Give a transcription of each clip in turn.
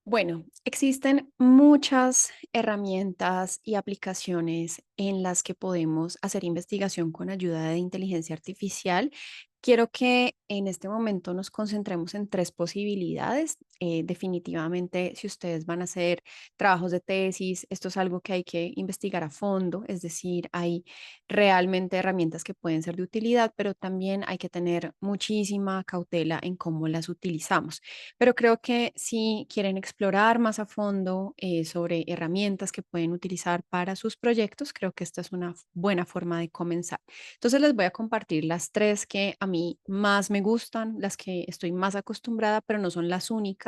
Bueno, existen muchas herramientas y aplicaciones en las que podemos hacer investigación con ayuda de inteligencia artificial. Quiero que en este momento nos concentremos en tres posibilidades. Definitivamente, si ustedes van a hacer trabajos de tesis, esto es algo que hay que investigar a fondo, es decir, hay realmente herramientas que pueden ser de utilidad, pero también hay que tener muchísima cautela en cómo las utilizamos. Pero creo que si quieren explorar más a fondo sobre herramientas que pueden utilizar para sus proyectos, creo que esta es una buena forma de comenzar. Entonces les voy a compartir las tres que a mí más me gustan, las que estoy más acostumbrada, pero no son las únicas.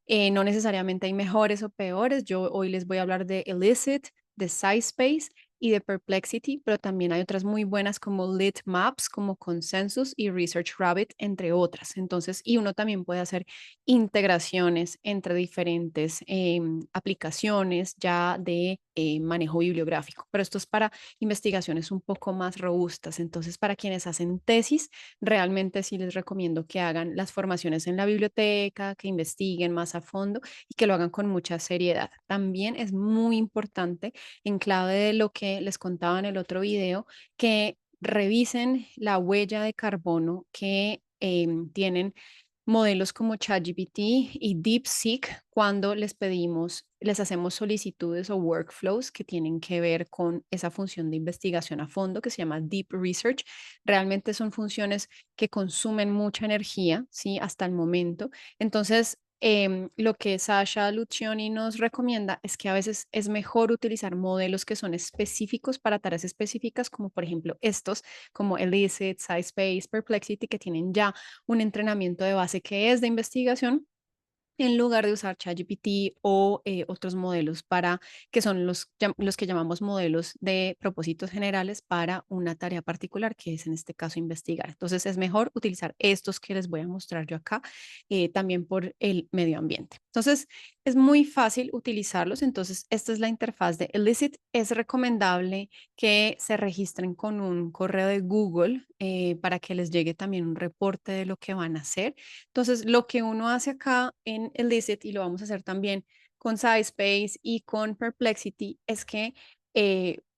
No necesariamente hay mejores o peores. Yo hoy les voy a hablar de Elicit, de SciSpace y de Perplexity, pero también hay otras muy buenas como Maps, como Consensus y Research Rabbit, entre otras. Entonces, y uno también puede hacer integraciones entre diferentes aplicaciones ya de manejo bibliográfico, pero esto es para investigaciones un poco más robustas. Entonces, para quienes hacen tesis, realmente sí les recomiendo que hagan las formaciones en la biblioteca, que investiguen más a fondo y que lo hagan con mucha seriedad. También es muy importante, en clave de lo que les contaba en el otro video, que revisen la huella de carbono que tienen modelos como ChatGPT y DeepSeek cuando les pedimos, les hacemos solicitudes o workflows que tienen que ver con esa función de investigación a fondo que se llama Deep Research. Realmente son funciones que consumen mucha energía, ¿sí? Hasta el momento. Entonces, lo que Sasha Lucioni nos recomienda es que a veces es mejor utilizar modelos que son específicos para tareas específicas, como por ejemplo estos, como Elicit, SciSpace, Perplexity, que tienen ya un entrenamiento de base que es de investigación en lugar de usar ChatGPT o otros modelos para que son los que llamamos modelos de propósitos generales para una tarea particular, que es en este caso investigar. Entonces es mejor utilizar estos que les voy a mostrar yo acá, también por el medio ambiente. Entonces es muy fácil utilizarlos. Entonces esta es la interfaz de Elicit. Es recomendable que se registren con un correo de Google para que les llegue también un reporte de lo que van a hacer. Entonces, lo que uno hace acá en Elicit, y lo vamos a hacer también con SciSpace y con Perplexity, es que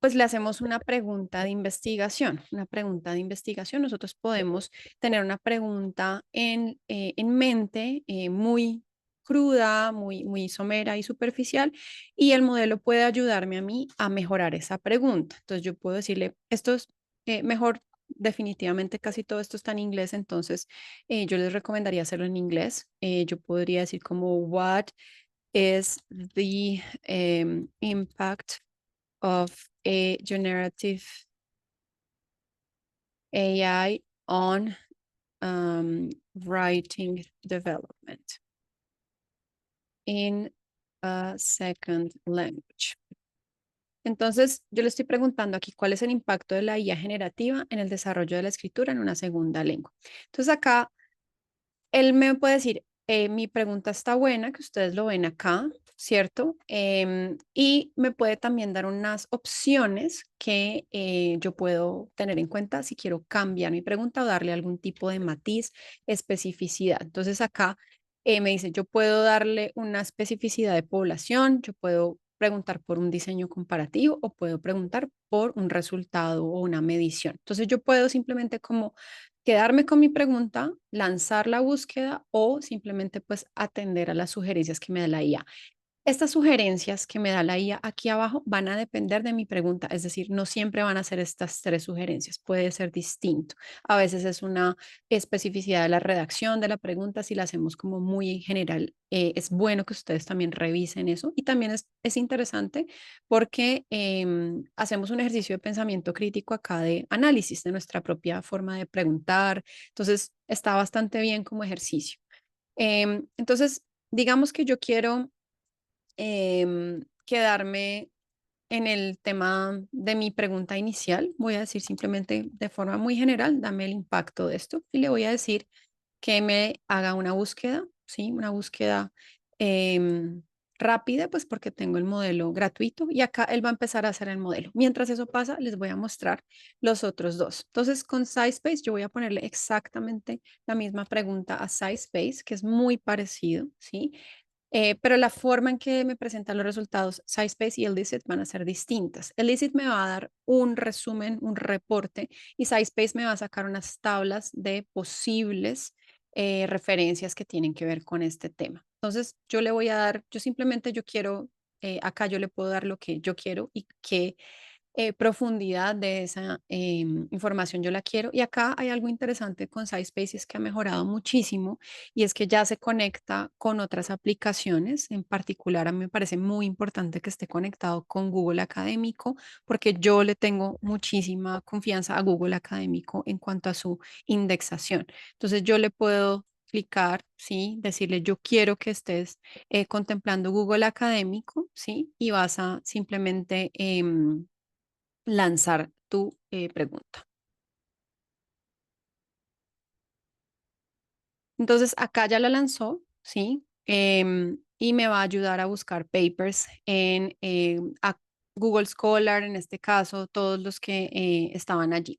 pues le hacemos una pregunta de investigación, una pregunta de investigación. Nosotros podemos tener una pregunta en mente muy cruda, muy somera y superficial, y el modelo puede ayudarme a mí a mejorar esa pregunta. Entonces, yo puedo decirle, esto es mejor, definitivamente casi todo esto está en inglés, entonces yo les recomendaría hacerlo en inglés. Yo podría decir como, what is the impact of a generative AI on writing development in a second language? Entonces, yo le estoy preguntando aquí cuál es el impacto de la IA generativa en el desarrollo de la escritura en una segunda lengua. Entonces, acá él me puede decir, mi pregunta está buena, que ustedes lo ven acá, ¿cierto? Y me puede también dar unas opciones que yo puedo tener en cuenta si quiero cambiar mi pregunta o darle algún tipo de matiz, especificidad. Entonces acá me dice, yo puedo darle una especificidad de población, yo puedo preguntar por un diseño comparativo o puedo preguntar por un resultado o una medición. Entonces yo puedo simplemente como quedarme con mi pregunta, lanzar la búsqueda o simplemente pues atender a las sugerencias que me da la IA. Estas sugerencias que me da la IA aquí abajo van a depender de mi pregunta, es decir, no siempre van a ser estas tres sugerencias, puede ser distinto. A veces es una especificidad de la redacción de la pregunta, si la hacemos como muy general, es bueno que ustedes también revisen eso y también es interesante porque hacemos un ejercicio de pensamiento crítico acá de análisis de nuestra propia forma de preguntar, entonces está bastante bien como ejercicio. Entonces, digamos que yo quiero quedarme en el tema de mi pregunta inicial. Voy a decir simplemente de forma muy general, dame el impacto de esto y le voy a decir que me haga una búsqueda, ¿sí? Una búsqueda em, rápida, pues porque tengo el modelo gratuito y acá él va a empezar a hacer el modelo. Mientras eso pasa, les voy a mostrar los otros dos. Entonces, con SciSpace yo voy a ponerle exactamente la misma pregunta a SciSpace, que es muy parecido, ¿sí? Pero la forma en que me presentan los resultados, SciSpace y Elicit van a ser distintas. Elicit me va a dar un resumen, un reporte, y SciSpace me va a sacar unas tablas de posibles referencias que tienen que ver con este tema. Entonces, yo le voy a dar, yo simplemente yo quiero, acá yo le puedo dar lo que yo quiero y que profundidad de esa información yo la quiero. Y acá hay algo interesante con SciSpace, es que ha mejorado muchísimo y es que ya se conecta con otras aplicaciones. En particular, a mí me parece muy importante que esté conectado con Google Académico porque yo le tengo muchísima confianza a Google Académico en cuanto a su indexación. Entonces yo le puedo clicar, ¿sí? Decirle, yo quiero que estés contemplando Google Académico, ¿sí? Y vas a simplemente lanzar tu pregunta. Entonces, acá ya la lanzó, ¿sí? Y me va a ayudar a buscar papers en Google Scholar, en este caso, todos los que estaban allí.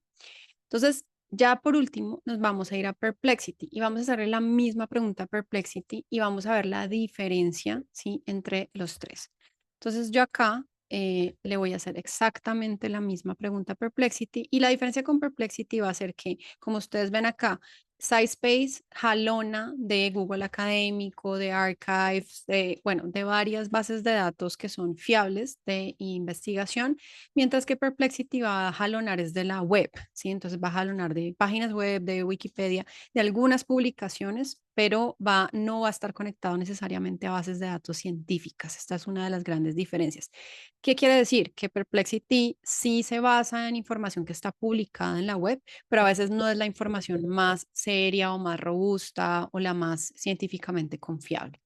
Entonces, ya por último, nos vamos a ir a Perplexity y vamos a hacerle la misma pregunta a Perplexity y vamos a ver la diferencia, ¿sí? Entre los tres. Entonces, yo acá le voy a hacer exactamente la misma pregunta a Perplexity y la diferencia con Perplexity va a ser que, como ustedes ven acá, SciSpace jalona de Google Académico, de Archives, bueno, de varias bases de datos que son fiables de investigación, mientras que Perplexity va a jalonar es de la web, ¿sí? Entonces va a jalonar de páginas web, de Wikipedia, de algunas publicaciones, pero no va a estar conectado necesariamente a bases de datos científicas. Esta es una de las grandes diferencias. ¿Qué quiere decir? Que Perplexity sí se basa en información que está publicada en la web, pero a veces no es la información más seria o más robusta o la más científicamente confiable.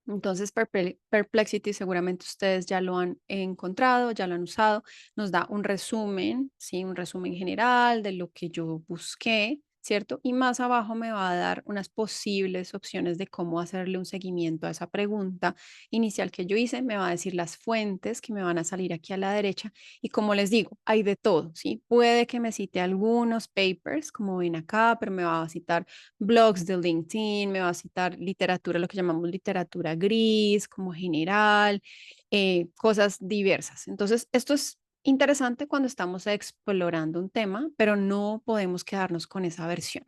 Entonces, Perplexity seguramente ustedes ya lo han encontrado, ya lo han usado. Nos da un resumen, ¿sí? Un resumen general de lo que yo busqué, ¿cierto? Y más abajo me va a dar unas posibles opciones de cómo hacerle un seguimiento a esa pregunta inicial que yo hice. Me va a decir las fuentes que me van a salir aquí a la derecha. Y como les digo, hay de todo, ¿sí? Puede que me cite algunos papers, como ven acá, pero me va a citar blogs de LinkedIn, me va a citar literatura, lo que llamamos literatura gris, como general, cosas diversas. Entonces, esto es interesante cuando estamos explorando un tema, pero no podemos quedarnos con esa versión.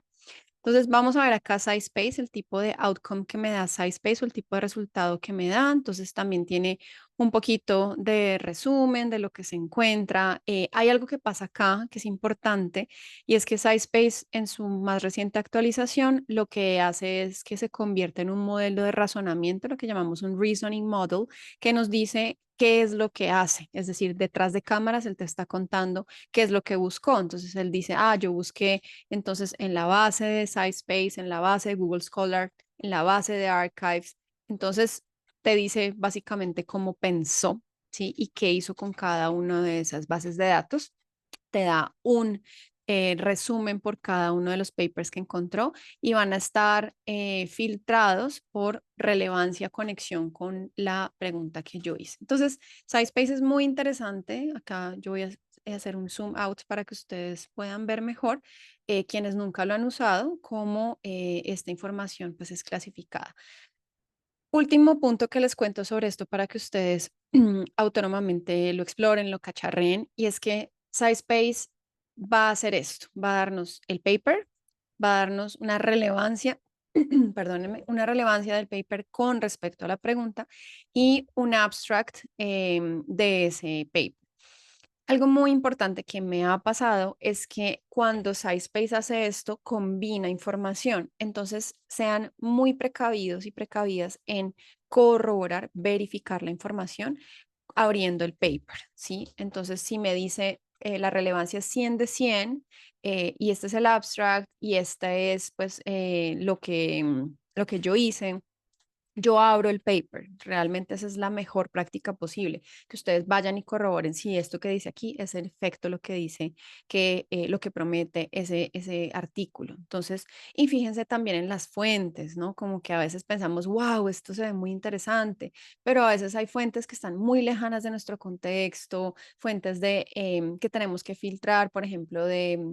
Entonces vamos a ver acá SciSpace, el tipo de outcome que me da SciSpace o el tipo de resultado que me da. Entonces también tiene un poquito de resumen de lo que se encuentra. Hay algo que pasa acá que es importante y es que SciSpace en su más reciente actualización lo que hace es que se convierte en un modelo de razonamiento, lo que llamamos un reasoning model, que nos dice qué es lo que hace. Es decir, detrás de cámaras él te está contando qué es lo que buscó. Entonces él dice, yo busqué entonces, en la base de SciSpace, en la base de Google Scholar, en la base de Archives, entonces te dice básicamente cómo pensó, ¿sí? Y qué hizo con cada una de esas bases de datos. Te da un resumen por cada uno de los papers que encontró y van a estar filtrados por relevancia, conexión con la pregunta que yo hice. Entonces, SciSpace es muy interesante. Acá yo voy a hacer un zoom out para que ustedes puedan ver mejor quienes nunca lo han usado, cómo esta información pues es clasificada. Último punto que les cuento sobre esto para que ustedes autónomamente lo exploren, lo cacharreen, y es que SciSpace va a hacer esto, va a darnos el paper, va a darnos una relevancia, perdónenme, una relevancia del paper con respecto a la pregunta y un abstract de ese paper. Algo muy importante que me ha pasado es que cuando SciSpace hace esto, combina información. Entonces, sean muy precavidos y precavidas en corroborar, verificar la información abriendo el paper, ¿sí? Entonces, si me dice la relevancia es 100 de 100 y este es el abstract y este es pues lo que yo hice, yo abro el paper. Realmente esa es la mejor práctica posible, que ustedes vayan y corroboren si esto que dice aquí es en efecto lo que dice, que lo que promete ese artículo. Entonces, y fíjense también en las fuentes, ¿no? Como que a veces pensamos, wow, esto se ve muy interesante, pero a veces hay fuentes que están muy lejanas de nuestro contexto, fuentes que tenemos que filtrar, por ejemplo, de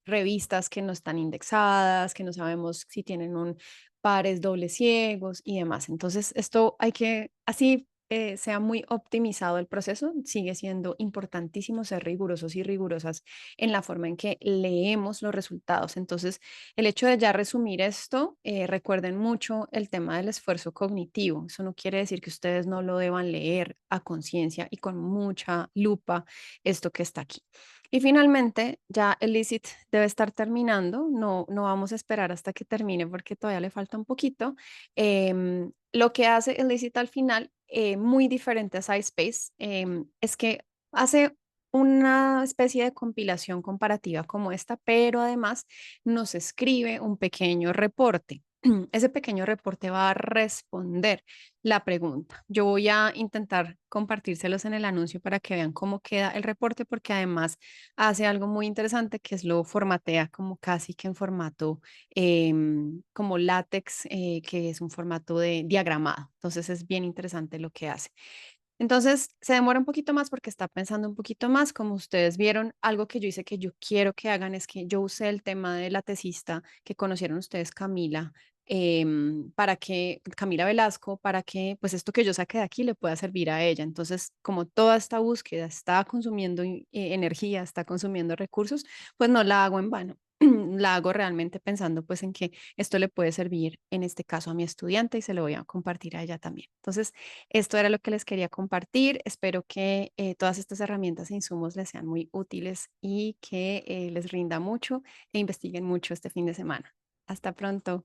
revistas que no están indexadas, que no sabemos si tienen un pares dobles ciegos y demás. Entonces, esto hay que, así sea muy optimizado el proceso, sigue siendo importantísimo ser rigurosos y rigurosas en la forma en que leemos los resultados. Entonces, el hecho de ya resumir esto, recuerden mucho el tema del esfuerzo cognitivo. Eso no quiere decir que ustedes no lo deban leer a conciencia y con mucha lupa esto que está aquí. Y finalmente, ya el licit debe estar terminando, no vamos a esperar hasta que termine porque todavía le falta un poquito. Lo que hace el licit al final, muy diferente a SciSpace, es que hace una especie de compilación comparativa como esta, pero además nos escribe un pequeño reporte. Ese pequeño reporte va a responder la pregunta. Yo voy a intentar compartírselos en el anuncio para que vean cómo queda el reporte, porque además hace algo muy interesante que es lo formatea como casi que en formato como látex, que es un formato de diagramado. Entonces es bien interesante lo que hace. Entonces, se demora un poquito más porque está pensando un poquito más. Como ustedes vieron, algo que yo hice que yo quiero que hagan es que yo usé el tema de la tesista que conocieron ustedes, Camila, para que, Camila Velasco, para que pues esto que yo saqué de aquí le pueda servir a ella. Entonces, como toda esta búsqueda está consumiendo energía, está consumiendo recursos, pues no la hago en vano. La hago realmente pensando pues en que esto le puede servir en este caso a mi estudiante y se lo voy a compartir a ella también. Entonces, esto era lo que les quería compartir. Espero que todas estas herramientas e insumos les sean muy útiles y que les rinda mucho e investiguen mucho este fin de semana. Hasta pronto.